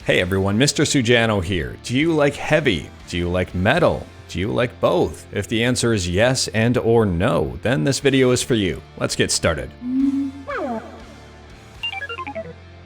Hey everyone, Mr. Sujano here. Do you like heavy? Do you like metal? Do you like both? If the answer is yes and or no, then this video is for you. Let's get started.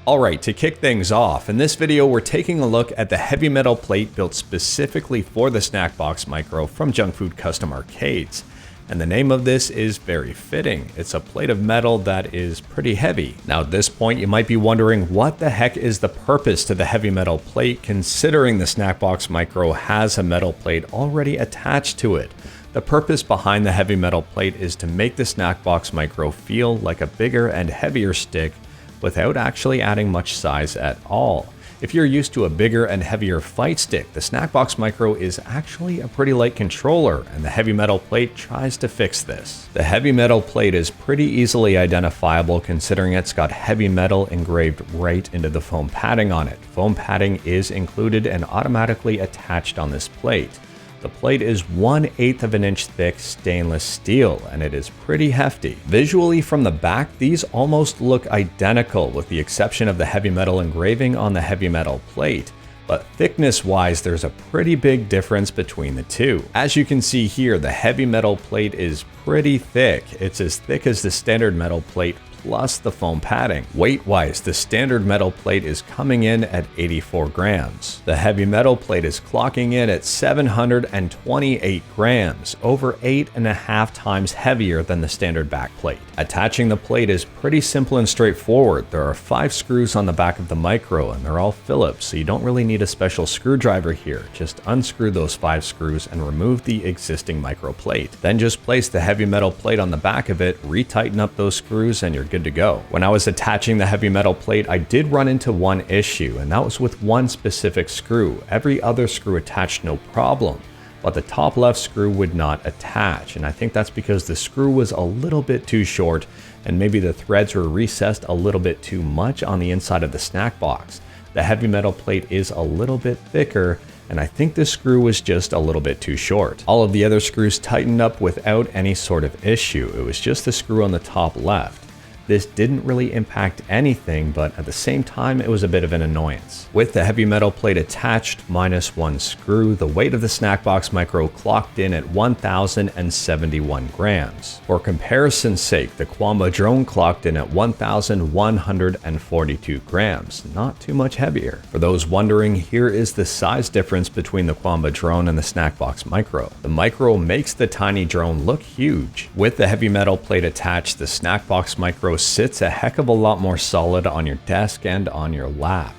Alright, to kick things off, in this video we're taking a look at the heavy metal plate built specifically for the Snackbox Micro from Junk Food Custom Arcades. And the name of this is very fitting. It's a plate of metal that is pretty heavy. Now at this point you might be wondering what the heck is the purpose to the heavy metal plate, considering the Snackbox Micro has a metal plate already attached to it. The purpose behind the heavy metal plate is to make the Snackbox Micro feel like a bigger and heavier stick without actually adding much size at all. If you're used to a bigger and heavier fight stick, the Snackbox Micro is actually a pretty light controller, and the heavy metal plate tries to fix this. The heavy metal plate is pretty easily identifiable considering it's got heavy metal engraved right into the foam padding on it. Foam padding is included and automatically attached on this plate. The plate is 1/8 of an inch thick stainless steel, and it is pretty hefty. Visually from the back, these almost look identical with the exception of the heavy metal engraving on the heavy metal plate. But thickness wise, there's a pretty big difference between the two. As you can see here, the heavy metal plate is pretty thick. It's as thick as the standard metal plate plus the foam padding. Weight-wise, the standard metal plate is coming in at 84 grams. The heavy metal plate is clocking in at 728 grams, over 8.5 times heavier than the standard back plate. Attaching the plate is pretty simple and straightforward. There are 5 screws on the back of the Micro, and they're all Phillips, so you don't really need a special screwdriver here. Just unscrew those 5 screws and remove the existing Micro plate. Then just place the heavy metal plate on the back of it, retighten up those screws, and you're good to go. When I was attaching the heavy metal plate, I did run into one issue, and that was with one specific screw. Every other screw attached no problem, but the top left screw would not attach, and I think that's because the screw was a little bit too short, and maybe the threads were recessed a little bit too much on the inside of the snack box. The heavy metal plate is a little bit thicker, and I think this screw was just a little bit too short. All of the other screws tightened up without any sort of issue. It was just the screw on the top left. This didn't really impact anything, but at the same time, it was a bit of an annoyance. With the heavy metal plate attached minus one screw, the weight of the Snackbox Micro clocked in at 1,071 grams. For comparison's sake, the Quamba drone clocked in at 1,142 grams, not too much heavier. For those wondering, here is the size difference between the Quamba drone and the Snackbox Micro. The Micro makes the tiny drone look huge. With the heavy metal plate attached, the Snackbox Micro sits a heck of a lot more solid on your desk and on your lap.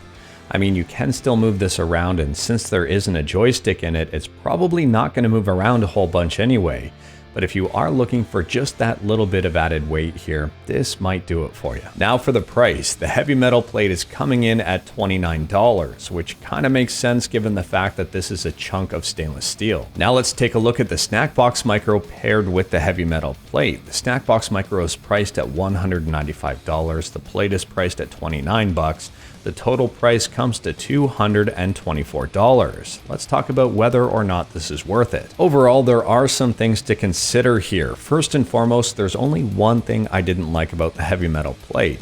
I mean, you can still move this around, and since there isn't a joystick in it, it's probably not going to move around a whole bunch anyway. But if you are looking for just that little bit of added weight here, this might do it for you. Now for the price, the heavy metal plate is coming in at $29, which kind of makes sense given the fact that this is a chunk of stainless steel. Now let's take a look at the Snackbox Micro paired with the heavy metal plate. The Snackbox Micro is priced at $195, the plate is priced at $29. The total price comes to $224. Let's talk about whether or not this is worth it. Overall, there are some things to consider here. First and foremost, there's only one thing I didn't like about the heavy metal plate,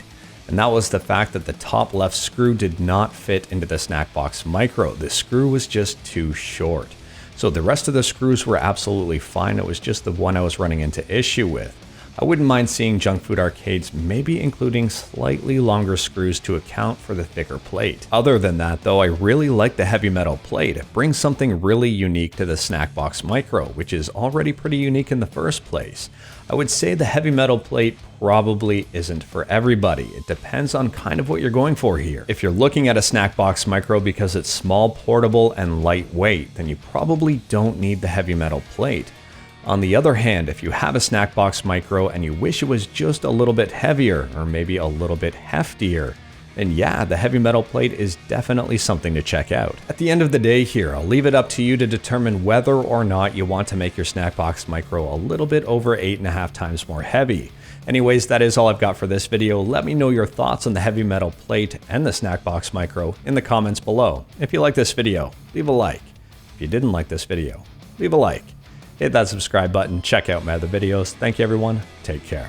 and that was the fact that the top left screw did not fit into the Snackbox Micro. The screw was just too short. So the rest of the screws were absolutely fine. It was just the one I was running into issue with. I wouldn't mind seeing Junk Food Arcades maybe including slightly longer screws to account for the thicker plate. Other than that though, I really like the heavy metal plate. It brings something really unique to the Snackbox Micro, which is already pretty unique in the first place. I would say the heavy metal plate probably isn't for everybody. It depends on kind of what you're going for here. If you're looking at a Snackbox Micro because it's small, portable, and lightweight, then you probably don't need the heavy metal plate. On the other hand, if you have a Snackbox Micro and you wish it was just a little bit heavier or maybe a little bit heftier, then yeah, the heavy metal plate is definitely something to check out. At the end of the day here, I'll leave it up to you to determine whether or not you want to make your Snackbox Micro a little bit over 8.5 times more heavy. Anyways, that is all I've got for this video. Let me know your thoughts on the heavy metal plate and the Snackbox Micro in the comments below. If you like this video, leave a like. If you didn't like this video, leave a like. Hit that subscribe button, check out my other videos. Thank you everyone, take care.